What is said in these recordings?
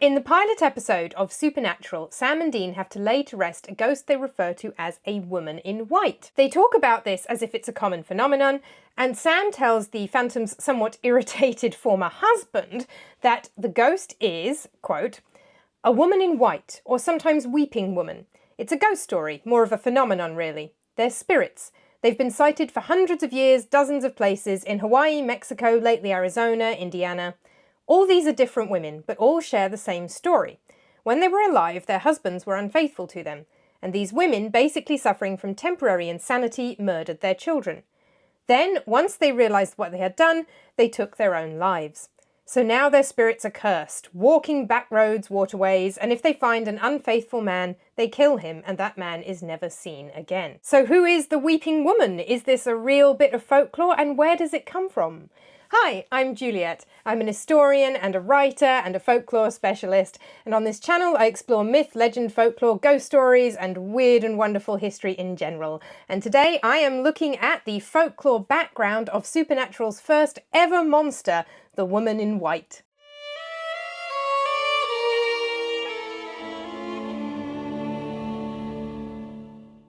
In the pilot episode of Supernatural, Sam and Dean have to lay to rest a ghost they refer to as a woman in white. They talk about this as if it's a common phenomenon, and Sam tells the Phantom's somewhat irritated former husband that the ghost is, quote, a woman in white, or sometimes weeping woman. It's a ghost story, more of a phenomenon really. They're spirits. They've been sighted for hundreds of years, dozens of places, in Hawaii, Mexico, lately Arizona, Indiana. All these are different women, but all share the same story. When they were alive, their husbands were unfaithful to them, and these women, basically suffering from temporary insanity, murdered their children. Then, once they realised what they had done, they took their own lives. So now their spirits are cursed, walking back roads, waterways, and if they find an unfaithful man, they kill him, and that man is never seen again. So who is the Weeping Woman? Is this a real bit of folklore, and where does it come from? Hi, I'm Juliet. I'm an historian and a writer and a folklore specialist, and on this channel I explore myth, legend, folklore, ghost stories, and weird and wonderful history in general. And today I am looking at the folklore background of Supernatural's first ever monster, the Woman in White.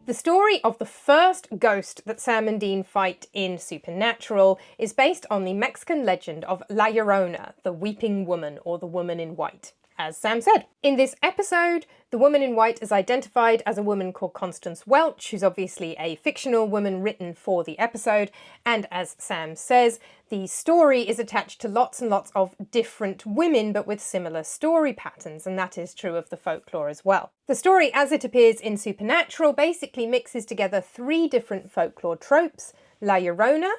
The story of the first ghost that Sam and Dean fight in Supernatural is based on the Mexican legend of La Llorona, the weeping woman, or the woman in white, as Sam said. In this episode, the woman in white is identified as a woman called Constance Welch, who's obviously a fictional woman written for the episode, and as Sam says, the story is attached to lots and lots of different women, but with similar story patterns, and that is true of the folklore as well. The story, as it appears in Supernatural, basically mixes together three different folklore tropes: La Llorona,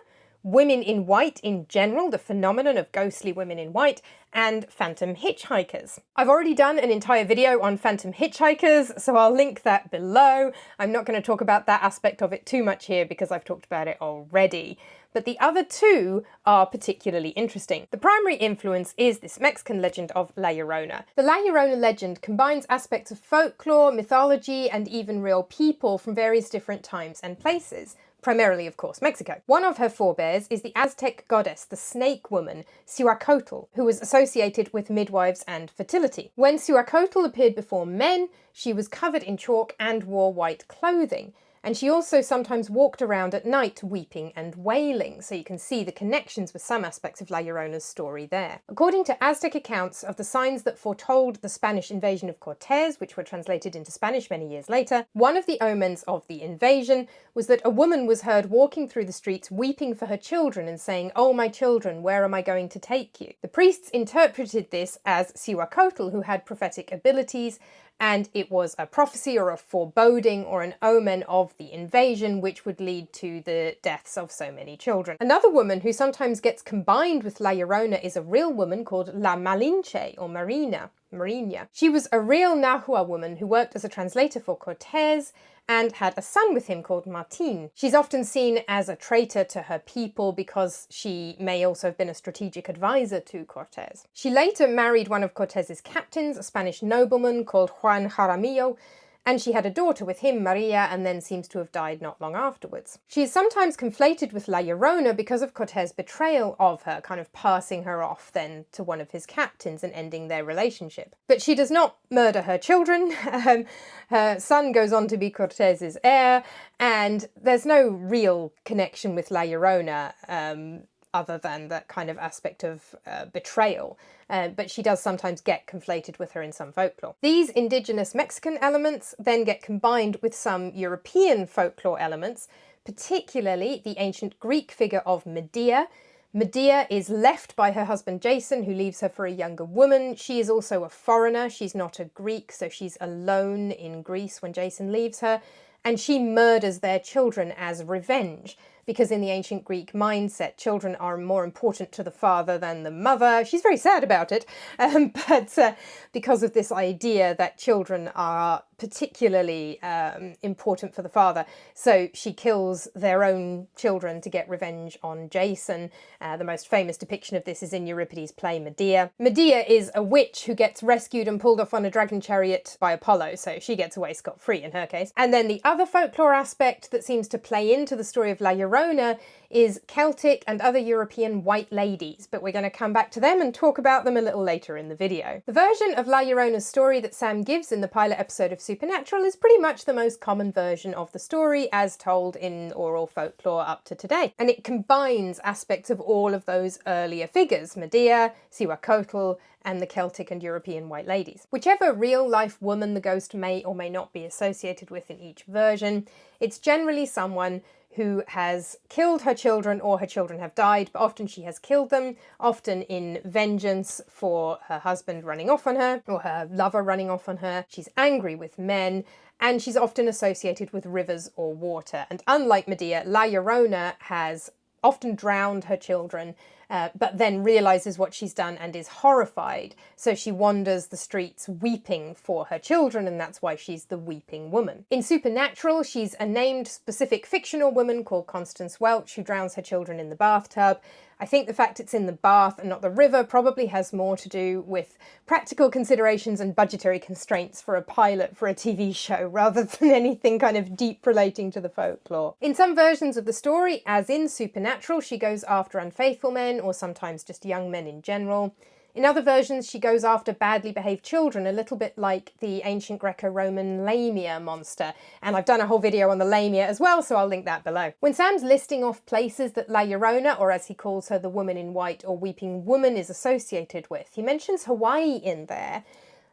women in white in general, the phenomenon of ghostly women in white, and phantom hitchhikers. I've already done an entire video on phantom hitchhikers, so I'll link that below. I'm not going to talk about that aspect of it too much here because I've talked about it already. But the other two are particularly interesting. The primary influence is this Mexican legend of La Llorona. The La Llorona legend combines aspects of folklore, mythology, and even real people from various different times and places. Primarily, of course, Mexico. One of her forebears is the Aztec goddess, the snake woman, Cihuacotl, who was associated with midwives and fertility. When Cihuacotl appeared before men, she was covered in chalk and wore white clothing. And she also sometimes walked around at night weeping and wailing, so you can see the connections with some aspects of La Llorona's story there. According to Aztec accounts of the signs that foretold the Spanish invasion of Cortés, which were translated into Spanish many years later, one of the omens of the invasion was that a woman was heard walking through the streets weeping for her children and saying, "Oh, my children, where am I going to take you?" The priests interpreted this as Cihuacotl, who had prophetic abilities, and it was a prophecy or a foreboding or an omen of the invasion, which would lead to the deaths of so many children. Another woman who sometimes gets combined with La Llorona is a real woman called La Malinche, or Marina. She was a real Nahua woman who worked as a translator for Cortés and had a son with him called Martin. She's often seen as a traitor to her people because she may also have been a strategic advisor to Cortés. She later married one of Cortés's captains, a Spanish nobleman called Juan Jaramillo, and she had a daughter with him, Maria, and then seems to have died not long afterwards. She is sometimes conflated with La Llorona because of Cortés' betrayal of her, kind of passing her off then to one of his captains and ending their relationship. But she does not murder her children. Her son goes on to be Cortés's heir, and there's no real connection with La Llorona other than that kind of aspect of betrayal. But she does sometimes get conflated with her in some folklore. These indigenous Mexican elements then get combined with some European folklore elements, particularly the ancient Greek figure of Medea. Medea is left by her husband Jason, who leaves her for a younger woman. She is also a foreigner. She's not a Greek, so she's alone in Greece when Jason leaves her. And she murders their children as revenge, because in the ancient Greek mindset, children are more important to the father than the mother. She's very sad about it, but because of this idea that children are particularly important for the father. So she kills their own children to get revenge on Jason. The most famous depiction of this is in Euripides' play Medea. Medea is a witch who gets rescued and pulled off on a dragon chariot by Apollo, so she gets away scot-free in her case. And then the other folklore aspect that seems to play into the story of La Llorona is Celtic and other European white ladies, but we're going to come back to them and talk about them a little later in the video. The version of La Llorona's story that Sam gives in the pilot episode of Supernatural is pretty much the most common version of the story as told in oral folklore up to today, and it combines aspects of all of those earlier figures, Medea, Siwakotl, and the Celtic and European white ladies. Whichever real-life woman the ghost may or may not be associated with in each version, it's generally someone who has killed her children or her children have died, but often she has killed them, often in vengeance for her husband running off on her or her lover running off on her. She's angry with men, and she's often associated with rivers or water. And unlike Medea, La Llorona has often drowned her children, but then realises what she's done and is horrified. So she wanders the streets weeping for her children, and that's why she's the weeping woman. In Supernatural, she's a named specific fictional woman called Constance Welch who drowns her children in the bathtub. I think the fact it's in the bath and not the river probably has more to do with practical considerations and budgetary constraints for a pilot for a TV show rather than anything kind of deep relating to the folklore. In some versions of the story, as in Supernatural, she goes after unfaithful men or sometimes just young men in general. In other versions, she goes after badly behaved children, a little bit like the ancient Greco-Roman Lamia monster. And I've done a whole video on the Lamia as well, so I'll link that below. When Sam's listing off places that La Llorona, or as he calls her, the woman in white or weeping woman, is associated with, he mentions Hawaii in there.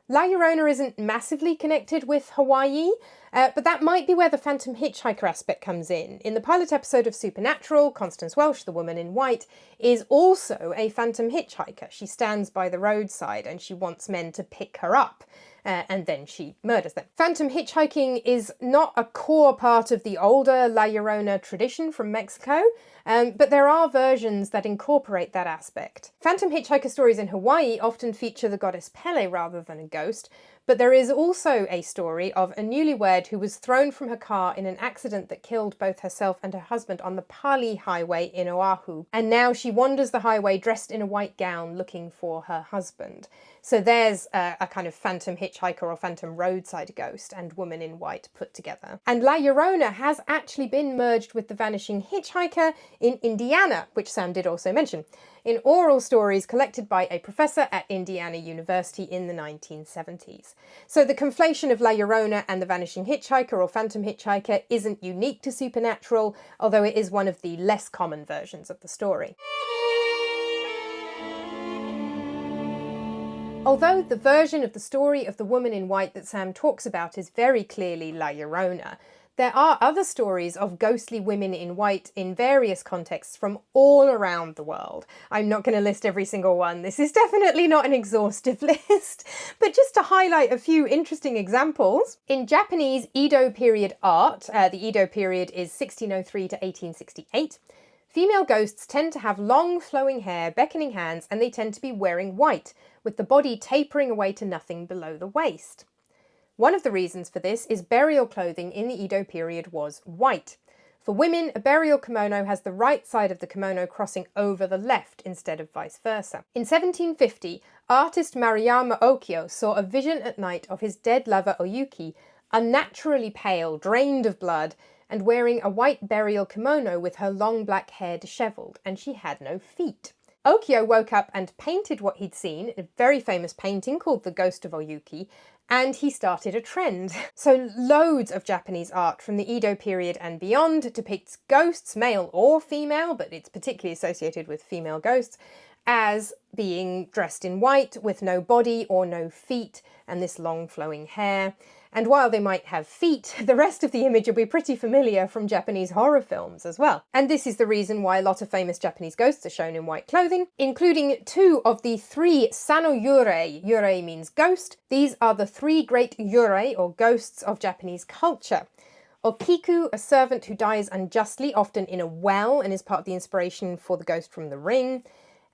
La Llorona isn't massively connected with Hawaii, but that might be where the phantom hitchhiker aspect comes in. In the pilot episode of Supernatural, Constance Welch, the woman in white, is also a phantom hitchhiker. She stands by the roadside and she wants men to pick her up. And then she murders them. Phantom hitchhiking is not a core part of the older La Llorona tradition from Mexico, but there are versions that incorporate that aspect. Phantom hitchhiker stories in Hawaii often feature the goddess Pele rather than a ghost, but there is also a story of a newlywed who was thrown from her car in an accident that killed both herself and her husband on the Pali Highway in Oahu, and now she wanders the highway dressed in a white gown looking for her husband. So there's a kind of phantom hitchhiker or phantom roadside ghost and woman in white put together. And La Llorona has actually been merged with the vanishing hitchhiker in Indiana, which Sam did also mention, in oral stories collected by a professor at Indiana University in the 1970s. So the conflation of La Llorona and the vanishing hitchhiker or phantom hitchhiker isn't unique to Supernatural, although it is one of the less common versions of the story. Although the version of the story of the woman in white that Sam talks about is very clearly La Llorona, there are other stories of ghostly women in white in various contexts from all around the world. I'm not going to list every single one. This is definitely not an exhaustive list, but just to highlight a few interesting examples. In Japanese Edo period art, the Edo period is 1603 to 1868, female ghosts tend to have long flowing hair, beckoning hands, and they tend to be wearing white, with the body tapering away to nothing below the waist. One of the reasons for this is burial clothing in the Edo period was white. For women, a burial kimono has the right side of the kimono crossing over the left instead of vice versa. In 1750, artist Maruyama Okyo saw a vision at night of his dead lover Oyuki, unnaturally pale, drained of blood, and wearing a white burial kimono with her long black hair dishevelled, and she had no feet. Okyo woke up and painted what he'd seen, a very famous painting called The Ghost of Oyuki, and he started a trend. So loads of Japanese art from the Edo period and beyond depicts ghosts, male or female, but it's particularly associated with female ghosts, as being dressed in white with no body or no feet and this long flowing hair. And while they might have feet, the rest of the image will be pretty familiar from Japanese horror films as well. And this is the reason why a lot of famous Japanese ghosts are shown in white clothing, including 2 of the 3 Sano Yurei. Yurei means ghost. These are the 3 great Yurei, or ghosts, of Japanese culture. Okiku, a servant who dies unjustly, often in a well, and is part of the inspiration for the ghost from The Ring.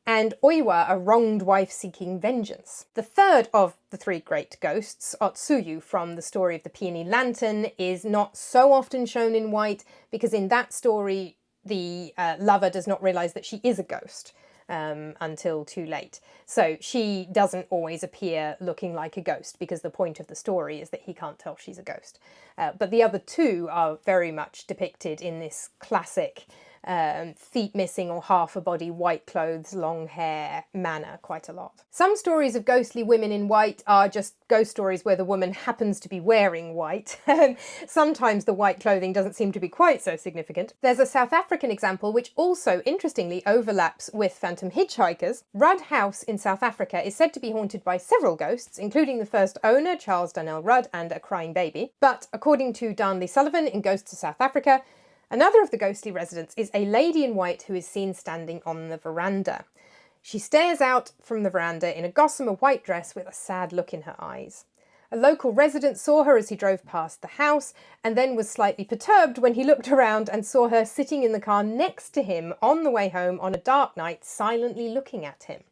and Oiwa, a wronged wife seeking vengeance. The third of the three great ghosts, Otsuyu from the story of the Peony Lantern, is not so often shown in white because in that story the lover does not realise that she is a ghost until too late. So she doesn't always appear looking like a ghost because the point of the story is that he can't tell she's a ghost. But the other two are very much depicted in this classic feet missing or half a body, white clothes, long hair manner quite a lot. Some stories of ghostly women in white are just ghost stories where the woman happens to be wearing white. Sometimes the white clothing doesn't seem to be quite so significant. There's a South African example which also interestingly overlaps with phantom hitchhikers. Rudd House in South Africa is said to be haunted by several ghosts, including the first owner, Charles Darnell Rudd, and a crying baby. But according to Darnley Sullivan in Ghosts of South Africa, another of the ghostly residents is a lady in white who is seen standing on the veranda. She stares out from the veranda in a gossamer white dress with a sad look in her eyes. A local resident saw her as he drove past the house and then was slightly perturbed when he looked around and saw her sitting in the car next to him on the way home on a dark night, silently looking at him.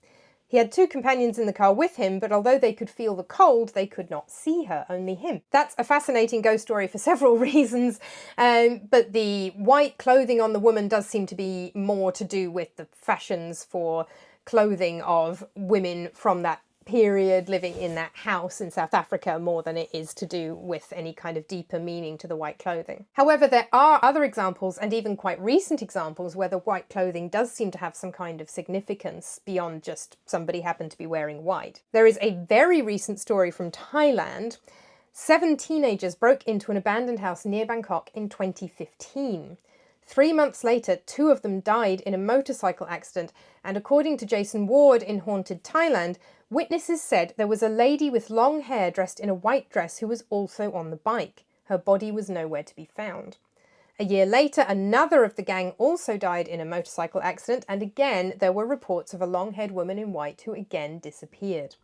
He had two companions in the car with him, but although they could feel the cold, they could not see her, only him. That's a fascinating ghost story for several reasons, but the white clothing on the woman does seem to be more to do with the fashions for clothing of women from that period living in that house in South Africa more than it is to do with any kind of deeper meaning to the white clothing. However, there are other examples, and even quite recent examples, where the white clothing does seem to have some kind of significance beyond just somebody happened to be wearing white. There is a very recent story from Thailand. 7 teenagers broke into an abandoned house near Bangkok in 2015. 3 months later, 2 of them died in a motorcycle accident, and according to Jason Ward in Haunted Thailand, witnesses said there was a lady with long hair dressed in a white dress who was also on the bike. Her body was nowhere to be found. A year later, another of the gang also died in a motorcycle accident, and again there were reports of a long-haired woman in white who again disappeared.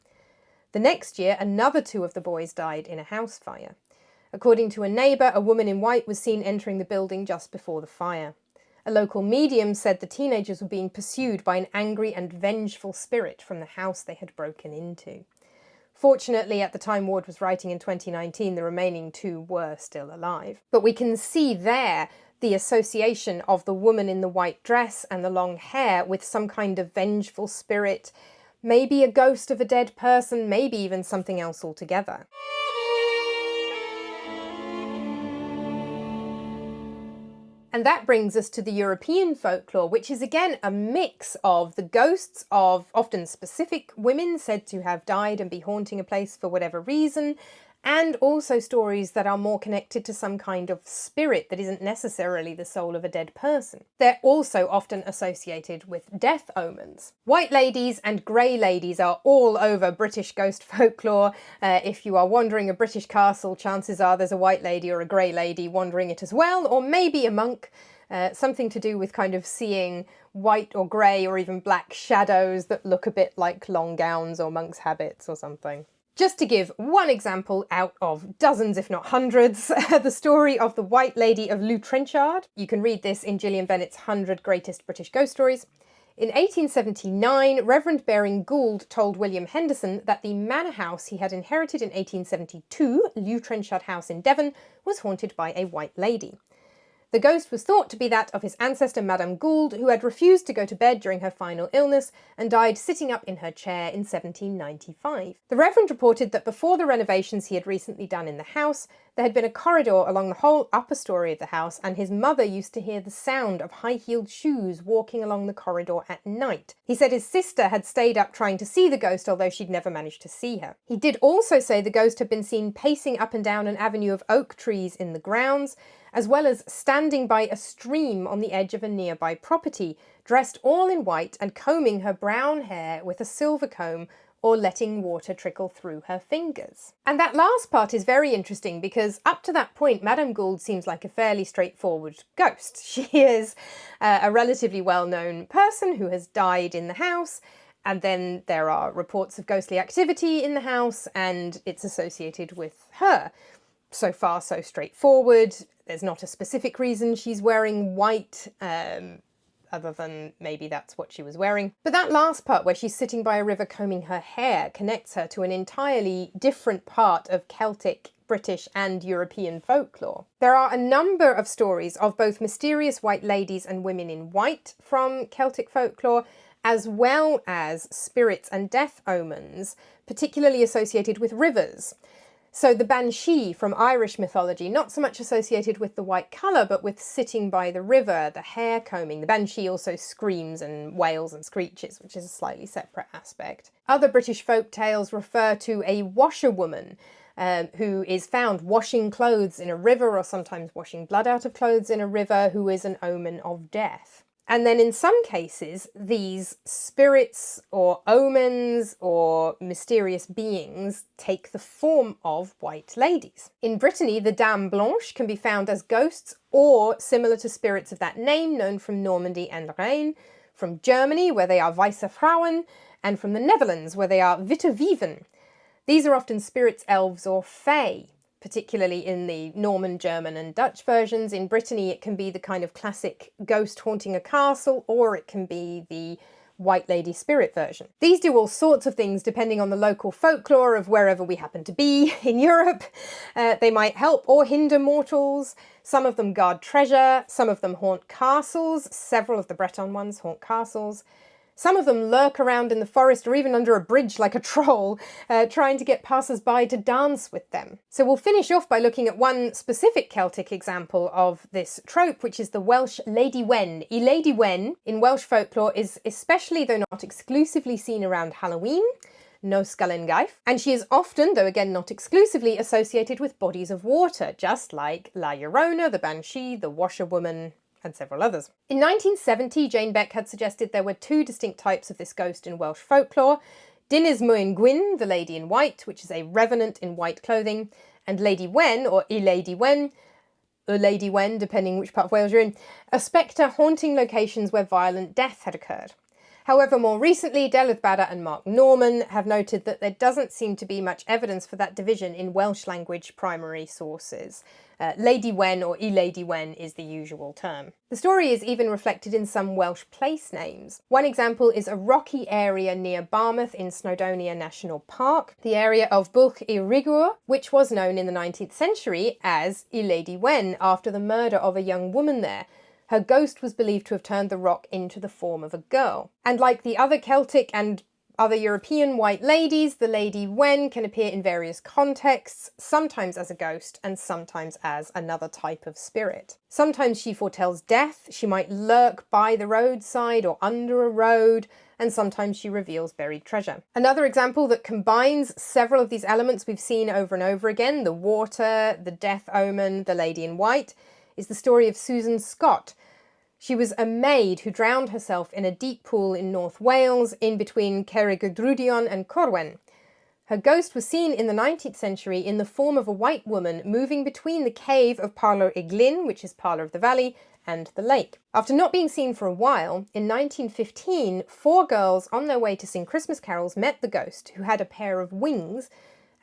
The next year, another 2 of the boys died in a house fire. According to a neighbour, a woman in white was seen entering the building just before the fire. A local medium said the teenagers were being pursued by an angry and vengeful spirit from the house they had broken into. Fortunately, at the time Ward was writing in 2019, the remaining 2 were still alive. But we can see there the association of the woman in the white dress and the long hair with some kind of vengeful spirit, maybe a ghost of a dead person, maybe even something else altogether. And that brings us to the European folklore, which is again a mix of the ghosts of often specific women said to have died and be haunting a place for whatever reason, and also stories that are more connected to some kind of spirit that isn't necessarily the soul of a dead person. They're also often associated with death omens. White ladies and grey ladies are all over British ghost folklore. If you are wandering a British castle, chances are there's a white lady or a grey lady wandering it as well, or maybe a monk. Something to do with kind of seeing white or grey or even black shadows that look a bit like long gowns or monks' habits or something. Just to give one example out of dozens, if not hundreds, the story of the White Lady of Lew Trenchard. You can read this in Gillian Bennett's 100 Greatest British Ghost Stories. In 1879, Reverend Baring Gould told William Henderson that the manor house he had inherited in 1872, Lew Trenchard House in Devon, was haunted by a white lady. The ghost was thought to be that of his ancestor Madame Gould, who had refused to go to bed during her final illness and died sitting up in her chair in 1795. The Reverend reported that before the renovations he had recently done in the house, there had been a corridor along the whole upper story of the house, and his mother used to hear the sound of high-heeled shoes walking along the corridor at night. He said his sister had stayed up trying to see the ghost, although she'd never managed to see her. He did also say the ghost had been seen pacing up and down an avenue of oak trees in the grounds, as well as standing by a stream on the edge of a nearby property, dressed all in white and combing her brown hair with a silver comb or letting water trickle through her fingers. And that last part is very interesting because up to that point, Madame Gould seems like a fairly straightforward ghost. She is a relatively well-known person who has died in the house, and then there are reports of ghostly activity in the house and it's associated with her. So far, so straightforward. There's not a specific reason she's wearing white. A other than maybe that's what she was wearing. But that last part where she's sitting by a river combing her hair connects her to an entirely different part of Celtic, British and European folklore. There are a number of stories of both mysterious white ladies and women in white from Celtic folklore, as well as spirits and death omens, particularly associated with rivers. So the Banshee from Irish mythology, not so much associated with the white colour, but with sitting by the river, the hair combing. The Banshee also screams and wails and screeches, which is a slightly separate aspect. Other British folk tales refer to a washerwoman who is found washing clothes in a river, or sometimes washing blood out of clothes in a river, who is an omen of death. And then in some cases, these spirits or omens or mysterious beings take the form of white ladies. In Brittany, the Dames Blanches can be found as ghosts or similar to spirits of that name, known from Normandy and Lorraine, from Germany, where they are Weiße Frauen, and from the Netherlands, where they are Witte Wieven. These are often spirits, elves or fae, particularly in the Norman, German and Dutch versions. In Brittany, it can be the kind of classic ghost haunting a castle, or it can be the white lady spirit version. These do all sorts of things depending on the local folklore of wherever we happen to be in Europe. They might help or hinder mortals. Some of them guard treasure, some of them haunt castles. Several of the Breton ones haunt castles. Some of them lurk around in the forest or even under a bridge like a troll, trying to get passers-by to dance with them. So we'll finish off by looking at one specific Celtic example of this trope, which is the Welsh Ladi Wen. Ladi Wen in Welsh folklore is especially, though not exclusively, seen around Halloween, Nos Galengaeth, and she is often, though again not exclusively, associated with bodies of water, just like La Llorona, the Banshee, the Washerwoman, and several others. In 1970, Jane Beck had suggested there were two distinct types of this ghost in Welsh folklore: Dinas Muin Gwyn, the lady in white, which is a revenant in white clothing, and Ladi Wen, or Ladi Wen, or Lady Wen, depending which part of Wales you're in, a spectre haunting locations where violent death had occurred. However, more recently, Delyth Badder and Mark Norman have noted that there doesn't seem to be much evidence for that division in Welsh language primary sources. Ladi Wen or Ladi Wen is the usual term. The story is even reflected in some Welsh place names. One example is a rocky area near Barmouth in Snowdonia National Park, the area of Bwlch y Rhugl, which was known in the 19th century as Ladi Wen after the murder of a young woman there. Her ghost was believed to have turned the rock into the form of a girl. And like the other Celtic and other European white ladies, the Ladi Wen can appear in various contexts, sometimes as a ghost and sometimes as another type of spirit. Sometimes she foretells death. She might lurk by the roadside or under a road, and sometimes she reveals buried treasure. Another example that combines several of these elements we've seen over and over again, the water, the death omen, the lady in white, is the story of Susan Scott. She was a maid who drowned herself in a deep pool in North Wales, in between Cerrig-y-Drudion and Corwen. Her ghost was seen in the 19th century in the form of a white woman moving between the cave of Parlour y Glyn, which is Parlour of the Valley, and the lake. After not being seen for a while, in 1915, 4 girls on their way to sing Christmas carols met the ghost, who had a pair of wings,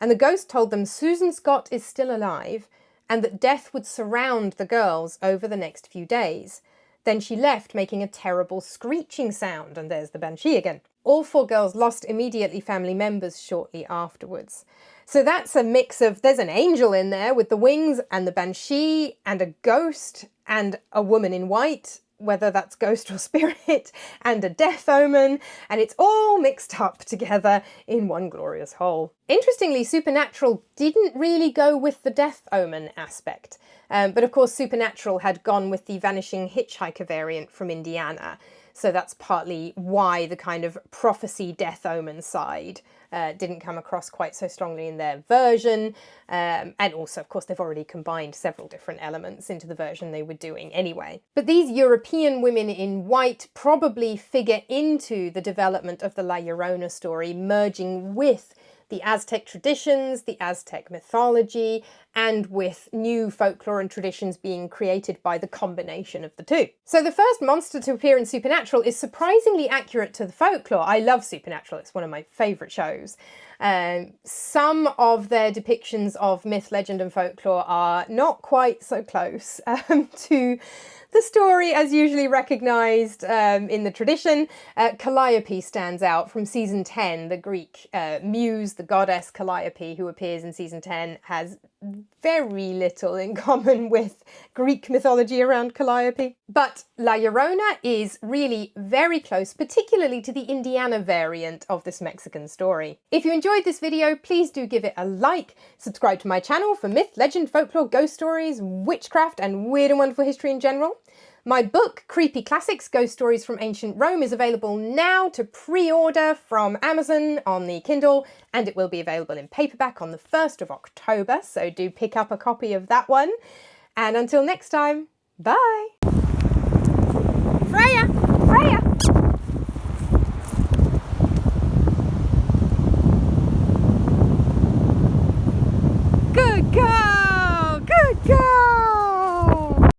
and the ghost told them Susan Scott is still alive, and that death would surround the girls over the next few days. Then she left, making a terrible screeching sound, and there's the Banshee again. All 4 girls lost immediately family members shortly afterwards. So that's a mix of, there's an angel in there with the wings and the Banshee and a ghost and a woman in white, whether that's ghost or spirit, and a death omen, and it's all mixed up together in one glorious whole. Interestingly, Supernatural didn't really go with the death omen aspect, but of course Supernatural had gone with the Vanishing Hitchhiker variant from Indiana, so that's partly why the kind of prophecy death omen side didn't come across quite so strongly in their version, and also, of course, they've already combined several different elements into the version they were doing anyway. But these European women in white probably figure into the development of the La Llorona story, merging with the Aztec traditions, the Aztec mythology, and with new folklore and traditions being created by the combination of the two. So the first monster to appear in Supernatural is surprisingly accurate to the folklore. I love Supernatural, it's one of my favourite shows. Some of their depictions of myth, legend and folklore are not quite so close to the story as usually recognised in the tradition. Calliope stands out from season 10. The Greek muse, the goddess Calliope, who appears in season 10, has very little in common with Greek mythology around Calliope. But La Llorona is really very close, particularly to the Indiana variant of this Mexican story. If you enjoyed this video, please do give it a like, subscribe to my channel for myth, legend, folklore, ghost stories, witchcraft and weird and wonderful history in general. My book, Creepy Classics, Ghost Stories from Ancient Rome, is available now to pre-order from Amazon on the Kindle, and it will be available in paperback on the 1st of October, so do pick up a copy of that one. And until next time, bye!